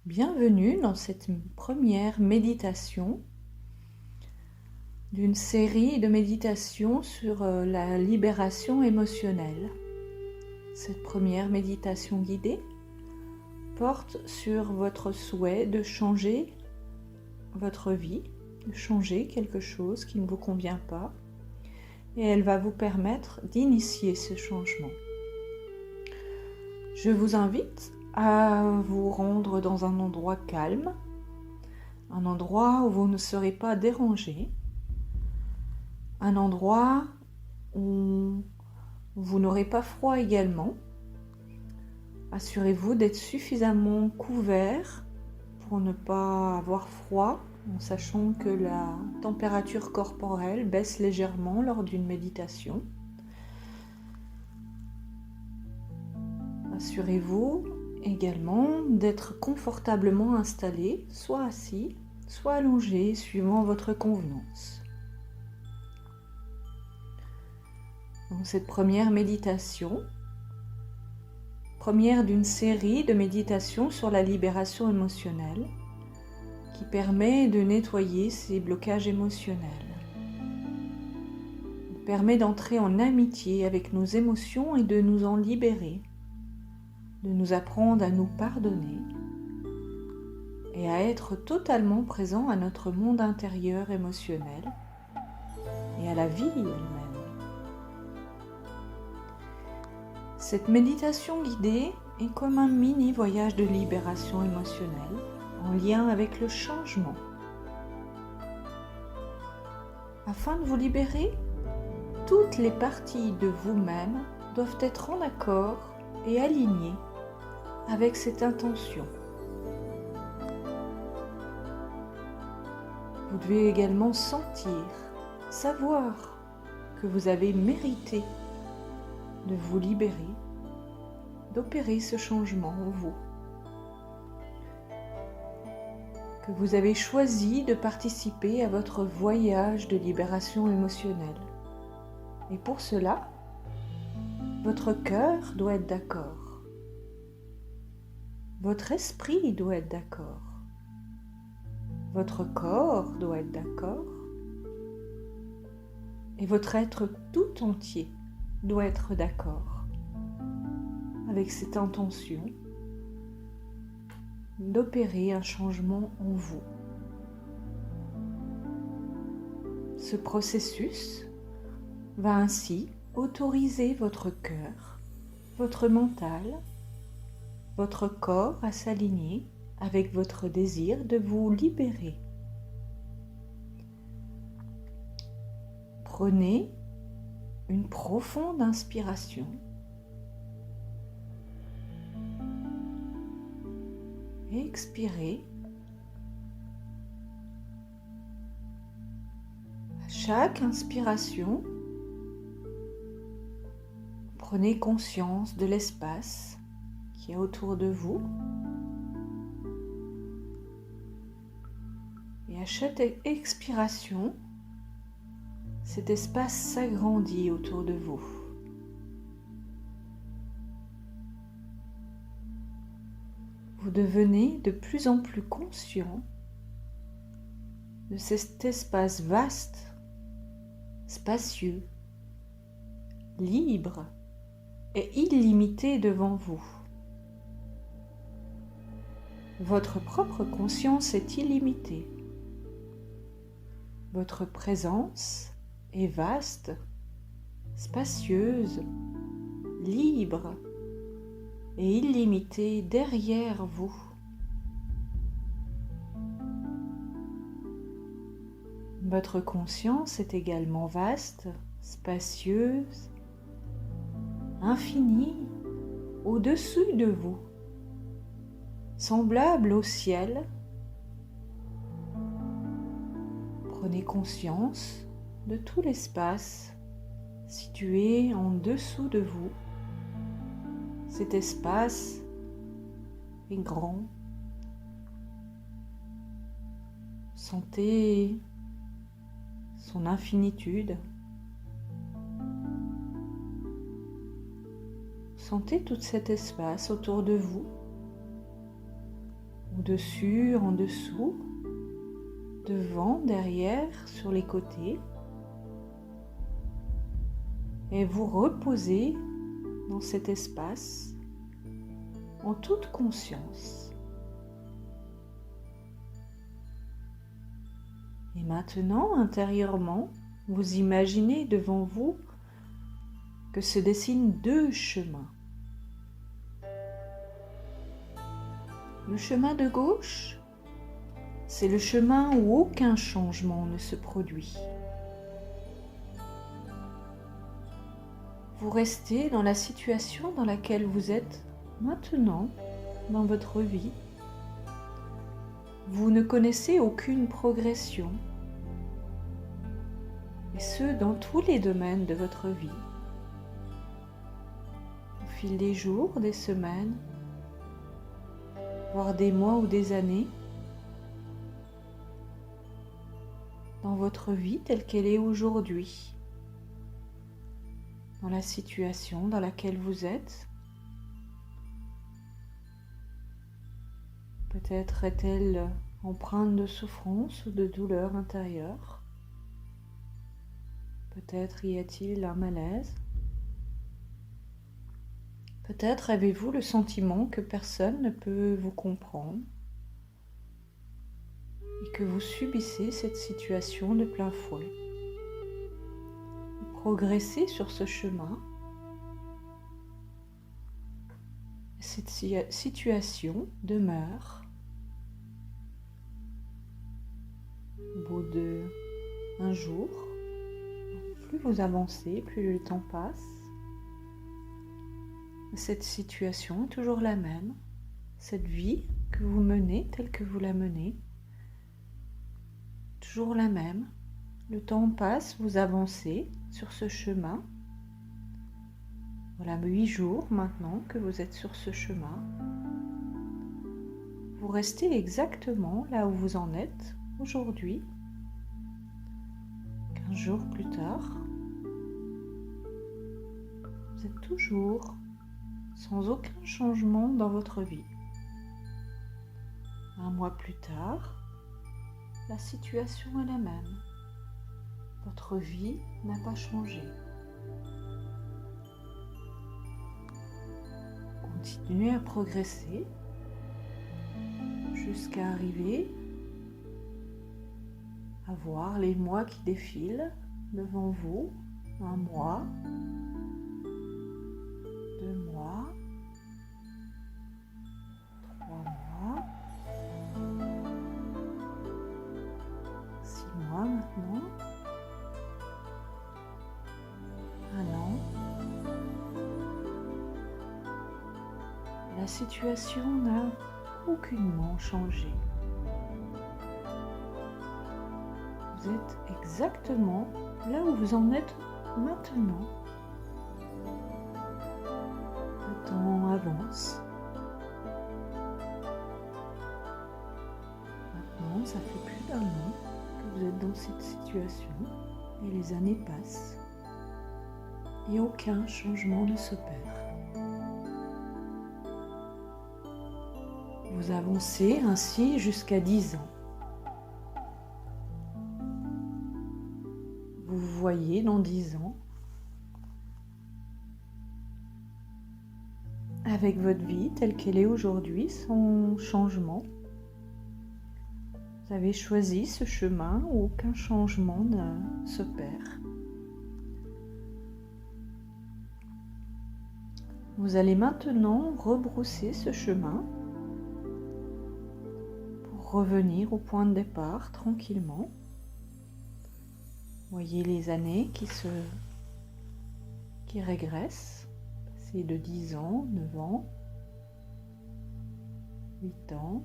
Bienvenue dans cette première méditation d'une série de méditations sur la libération émotionnelle. Cette première méditation guidée porte sur votre souhait de changer votre vie, de changer quelque chose qui ne vous convient pas, et elle va vous permettre d'initier ce changement. Je vous invite à vous rendre dans un endroit calme, un endroit où vous ne serez pas dérangé, un endroit où vous n'aurez pas froid également. Assurez-vous d'être suffisamment couvert pour ne pas avoir froid, en sachant que la température corporelle baisse légèrement lors d'une méditation. Assurez-vous également d'être confortablement installé, soit assis, soit allongé, suivant votre convenance. Dans cette première méditation, première d'une série de méditations sur la libération émotionnelle, qui permet de nettoyer ces blocages émotionnels. Il permet d'entrer en amitié avec nos émotions et de nous en libérer, de nous apprendre à nous pardonner et à être totalement présent à notre monde intérieur émotionnel et à la vie elle-même. Cette méditation guidée est comme un mini voyage de libération émotionnelle en lien avec le changement. Afin de vous libérer, toutes les parties de vous-même doivent être en accord et alignées avec cette intention. Vous devez également sentir, savoir que vous avez mérité de vous libérer, d'opérer ce changement en vous. Que vous avez choisi de participer à votre voyage de libération émotionnelle. Et pour cela, votre cœur doit être d'accord. Votre esprit doit être d'accord. Votre corps doit être d'accord. Et votre être tout entier doit être d'accord avec cette intention d'opérer un changement en vous. Ce processus va ainsi autoriser votre cœur, votre mental, votre corps à s'aligner avec votre désir de vous libérer. Prenez une profonde inspiration et expirez. À chaque inspiration, prenez conscience de l'espace qui est autour de vous. Et à chaque expiration, cet espace s'agrandit autour de vous. Vous devenez de plus en plus conscient de cet espace vaste, spacieux, libre et illimité devant vous. Votre propre conscience est illimitée. Votre présence est vaste, spacieuse, libre et illimitée derrière vous. Votre conscience est également vaste, spacieuse, infinie, au-dessus de vous, semblable au ciel. Prenez conscience de tout l'espace situé en dessous de vous. Cet espace est grand. Sentez son infinitude. Sentez tout cet espace autour de vous, au-dessus, en dessous, devant, derrière, sur les côtés. Et vous reposez dans cet espace en toute conscience. Et maintenant, intérieurement, vous imaginez devant vous que se dessinent deux chemins. Le chemin de gauche, c'est le chemin où aucun changement ne se produit. Vous restez dans la situation dans laquelle vous êtes maintenant dans votre vie. Vous ne connaissez aucune progression, et ce dans tous les domaines de votre vie. Au fil des jours, des semaines, voire des mois ou des années, dans votre vie telle qu'elle est aujourd'hui, dans la situation dans laquelle vous êtes. Peut-être est-elle empreinte de souffrance ou de douleur intérieure. Peut-être y a-t-il un malaise. Peut-être avez-vous le sentiment que personne ne peut vous comprendre et que vous subissez cette situation de plein fouet. Vous progressez sur ce chemin. Cette situation demeure. Au bout d'un jour, plus vous avancez, plus le temps passe. Cette situation est toujours la même. Cette vie que vous menez, telle que vous la menez, toujours la même. Le temps passe, vous avancez sur ce chemin. Voilà 8 jours maintenant que vous êtes sur ce chemin. Vous restez exactement là où vous en êtes aujourd'hui. 15 jours plus tard, vous êtes toujours sans aucun changement dans votre vie. Un mois plus tard, la situation est la même. Votre vie n'a pas changé. Continuez à progresser jusqu'à arriver à voir les mois qui défilent devant vous. 1 mois, 2 mois, 3 mois, 6 mois maintenant, 1 an. La situation n'a aucunement changé. Vous êtes exactement là où vous en êtes maintenant. Le temps avance. Maintenant, ça fait plus d'1 an que vous êtes dans cette situation et les années passent et aucun changement ne s'opère. Vous avancez ainsi jusqu'à 10 ans. Vous vous voyez dans 10 ans avec votre vie telle qu'elle est aujourd'hui, sans changement. Vous avez choisi ce chemin où aucun changement ne s'opère. Vous allez maintenant rebrousser ce chemin pour revenir au point de départ tranquillement. Voyez les années qui régressent. C'est de 10 ans, 9 ans, 8 ans.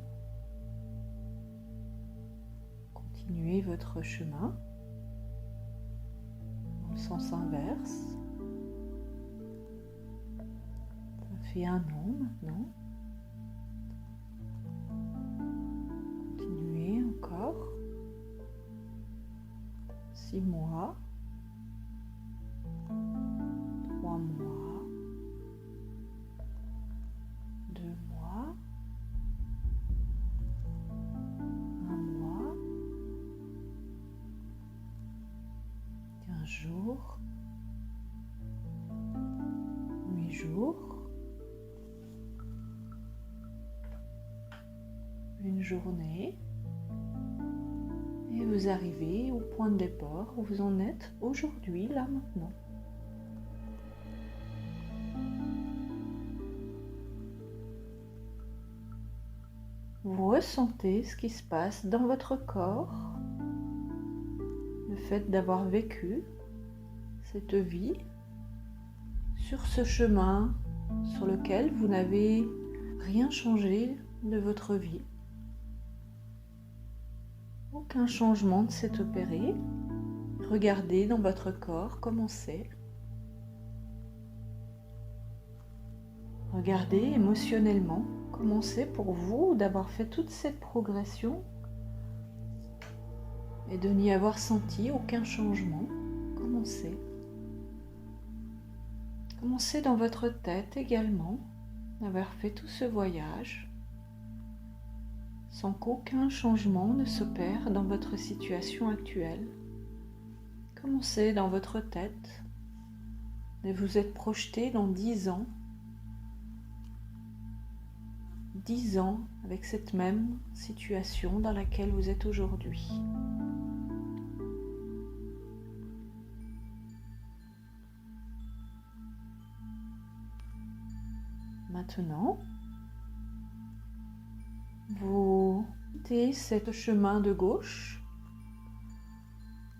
Continuez votre chemin dans le sens inverse. Ça fait 1 an maintenant. Continuez encore. 6 mois. 3 mois. 2 mois. jours, 8 jours, une journée, et vous arrivez au point de départ où vous en êtes aujourd'hui, là maintenant. Vous ressentez ce qui se passe dans votre corps, le fait d'avoir vécu cette vie sur ce chemin sur lequel vous n'avez rien changé de votre vie. Aucun changement ne s'est opéré. Regardez dans votre corps comment c'est. Regardez émotionnellement comment c'est pour vous d'avoir fait toute cette progression et de n'y avoir senti aucun changement. Comment c'est? Comment c'est dans votre tête également d'avoir fait tout ce voyage sans qu'aucun changement ne s'opère dans votre situation actuelle? Comment c'est dans votre tête de vous être projeté dans 10 ans, 10 ans avec cette même situation dans laquelle vous êtes aujourd'hui? Maintenant, vous quittez ce chemin de gauche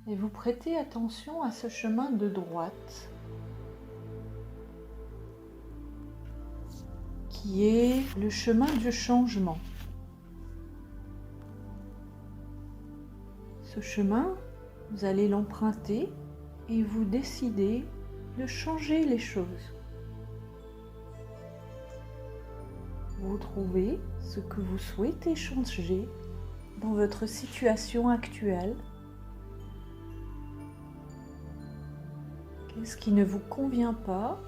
et vous prêtez attention à ce chemin de droite qui est le chemin du changement. Ce chemin, vous allez l'emprunter et vous décidez de changer les choses. Vous trouvez ce que vous souhaitez changer dans votre situation actuelle. Qu'est-ce qui ne vous convient pas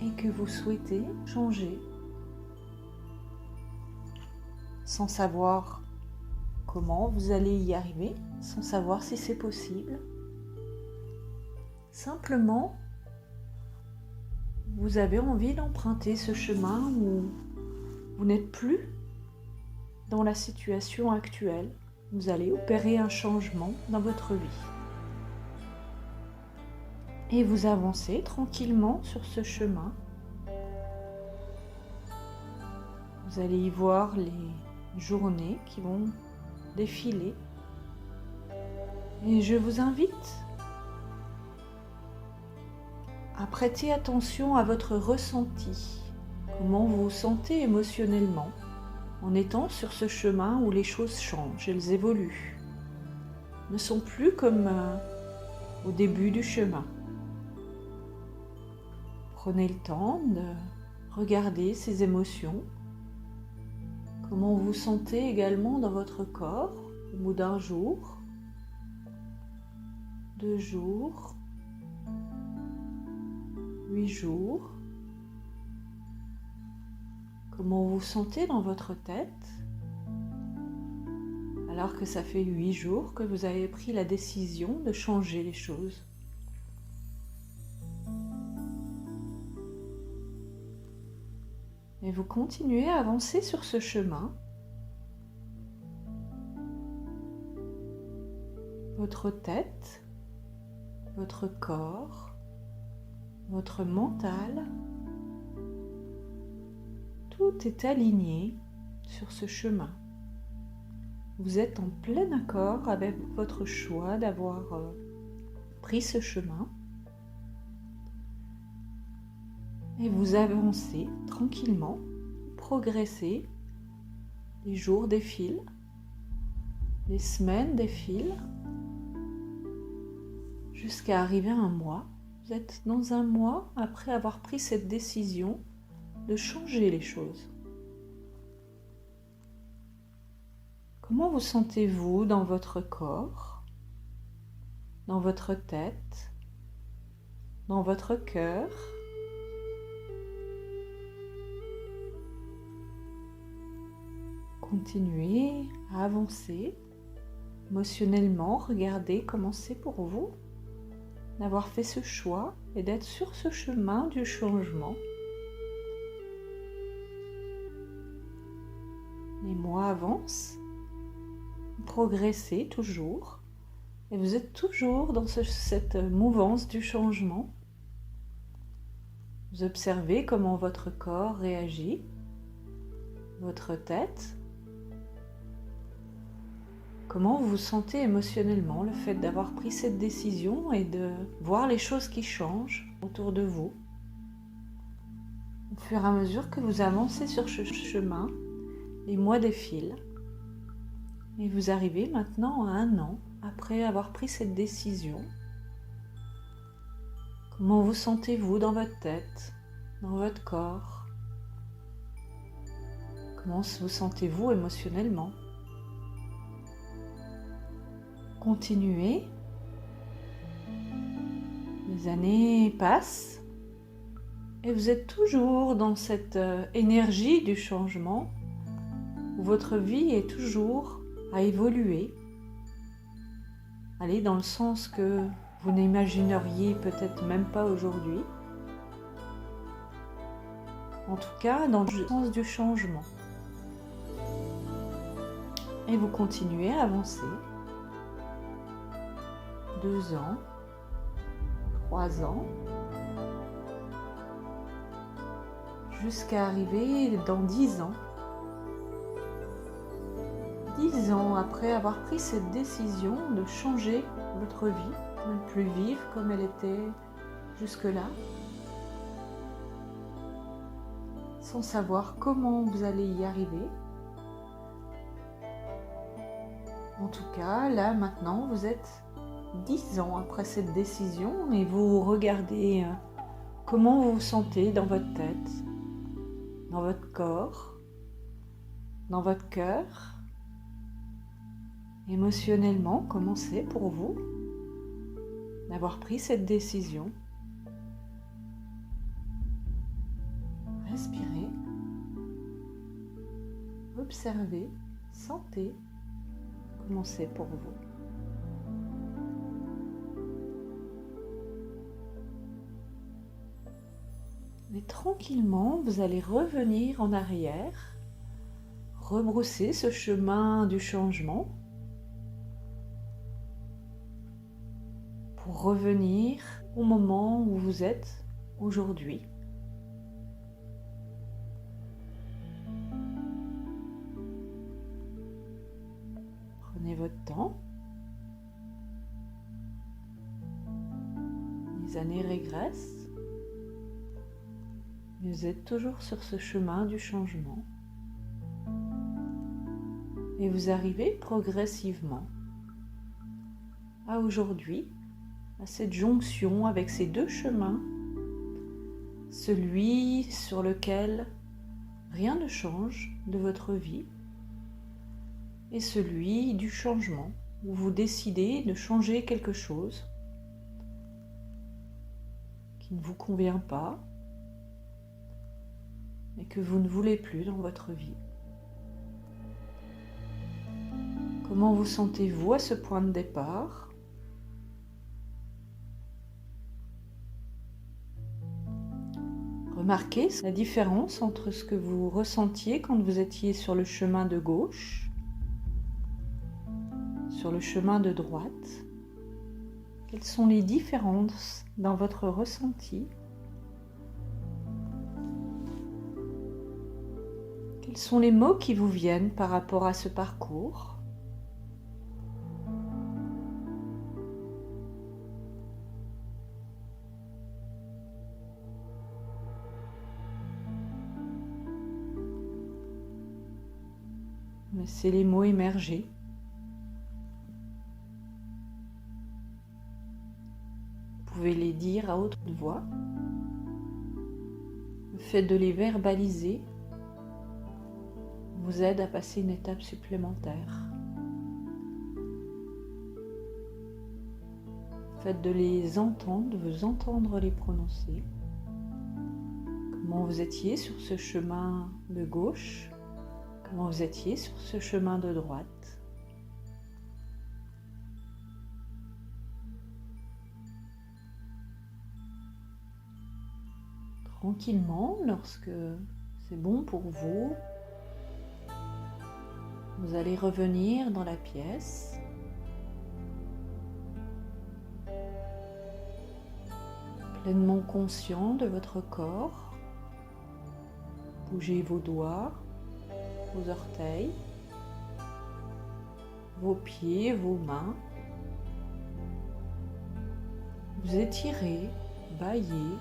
et que vous souhaitez changer, sans savoir comment vous allez y arriver, sans savoir si c'est possible. Simplement, vous avez envie d'emprunter ce chemin où vous n'êtes plus dans la situation actuelle. Vous allez opérer un changement dans votre vie. Et vous avancez tranquillement sur ce chemin. Vous allez y voir les journées qui vont défiler. Et je vous invite à prêter attention à votre ressenti. Comment vous vous sentez émotionnellement en étant sur ce chemin où les choses changent, elles évoluent, ne sont plus comme au début du chemin. Prenez le temps de regarder ces émotions, comment vous vous sentez également dans votre corps au bout d'un jour, 2 jours, 8 jours. Comment vous vous sentez dans votre tête alors que ça fait 8 jours que vous avez pris la décision de changer les choses. Et vous continuez à avancer sur ce chemin. Votre tête, votre corps, votre mental, tout est aligné sur ce chemin. Vous êtes en plein accord avec votre choix d'avoir pris ce chemin. Et vous avancez tranquillement, progressez. Les jours défilent, les semaines défilent, jusqu'à arriver à un mois. Vous êtes dans un mois après avoir pris cette décision de changer les choses. Comment vous sentez-vous dans votre corps, dans votre tête, dans votre cœur ? Continuez à avancer émotionnellement, regardez comment c'est pour vous. d'avoir fait ce choix et d'être sur ce chemin du changement. Les mois avancent, vous progressez toujours et vous êtes toujours dans cette mouvance du changement. Vous observez comment votre corps réagit, votre tête, comment vous vous sentez émotionnellement, le fait d'avoir pris cette décision et de voir les choses qui changent autour de vous. Au fur et à mesure que vous avancez sur ce chemin, les mois défilent et vous arrivez maintenant à 1 an après avoir pris cette décision. Comment vous sentez-vous dans votre tête, dans votre corps? Comment vous sentez-vous émotionnellement? Continuez. Les années passent et vous êtes toujours dans cette énergie du changement où votre vie est toujours à évoluer, aller dans le sens que vous n'imagineriez peut-être même pas aujourd'hui. En tout cas, dans le sens du changement. Et vous continuez à avancer. 2 ans, 3 ans, jusqu'à arriver dans 10 ans. 10 ans après avoir pris cette décision de changer votre vie, de ne plus vivre comme elle était jusque-là, sans savoir comment vous allez y arriver. En tout cas, là maintenant, vous êtes 10 ans après cette décision et vous regardez comment vous vous sentez dans votre tête, dans votre corps, dans votre cœur. Émotionnellement, comment c'est pour vous d'avoir pris cette décision? Respirez, observez, sentez comment c'est pour vous. Et tranquillement, vous allez revenir en arrière, rebrousser ce chemin du changement pour revenir au moment où vous êtes aujourd'hui. Prenez votre temps. Les années régressent. Vous êtes toujours sur ce chemin du changement. Et vous arrivez progressivement à aujourd'hui, à cette jonction avec ces 2 chemins, celui sur lequel rien ne change de votre vie et celui du changement, où vous décidez de changer quelque chose qui ne vous convient pas et que vous ne voulez plus dans votre vie. Comment vous sentez-vous à ce point de départ ? Remarquez la différence entre ce que vous ressentiez quand vous étiez sur le chemin de gauche, sur le chemin de droite. Quelles sont les différences dans votre ressenti ? Quels sont les mots qui vous viennent par rapport à ce parcours ? Laissez les mots émerger. Vous pouvez les dire à haute voix. Le fait de les verbaliser vous aide à passer une étape supplémentaire. Le fait de les entendre, de vous entendre les prononcer. Comment vous étiez sur ce chemin de gauche, comment vous étiez sur ce chemin de droite. tranquillement lorsque c'est bon pour vous. Vous allez revenir dans la pièce. Pleinement conscient de votre corps. Bougez vos doigts, vos orteils, vos pieds, vos mains. Vous étirez, bâillez.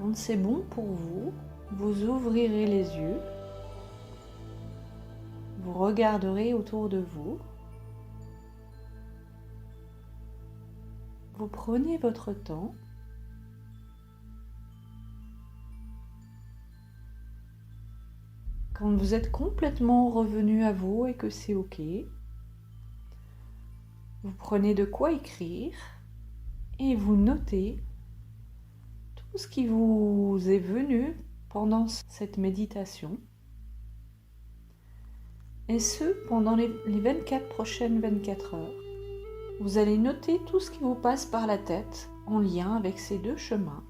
Quand c'est bon pour vous, vous ouvrirez les yeux. Vous regarderez autour de vous. Vous prenez votre temps. Quand vous êtes complètement revenu à vous et que c'est OK, vous prenez de quoi écrire et vous notez tout ce qui vous est venu pendant cette méditation. Et ce, pendant les 24 heures. Vous allez noter tout ce qui vous passe par la tête en lien avec ces deux chemins,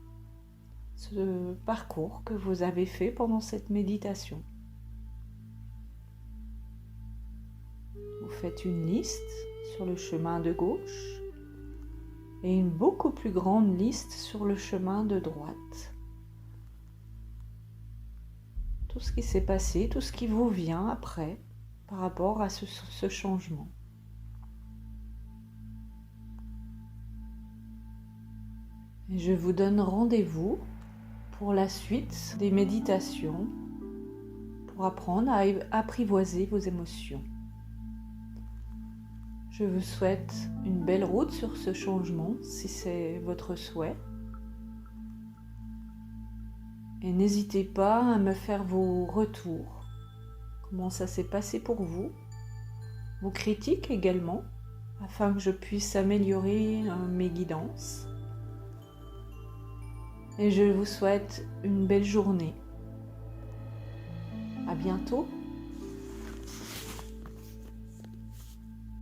ce parcours que vous avez fait pendant cette méditation. Vous faites une liste sur le chemin de gauche et une beaucoup plus grande liste sur le chemin de droite. Tout ce qui s'est passé, tout ce qui vous vient après par rapport à ce changement. Et je vous donne rendez-vous pour la suite des méditations pour apprendre à apprivoiser vos émotions. Je vous souhaite une belle route sur ce changement si c'est votre souhait. Et n'hésitez pas à me faire vos retours. Comment ça s'est passé pour vous? Vos critiques également, afin que je puisse améliorer mes guidances. Et je vous souhaite une belle journée. À bientôt.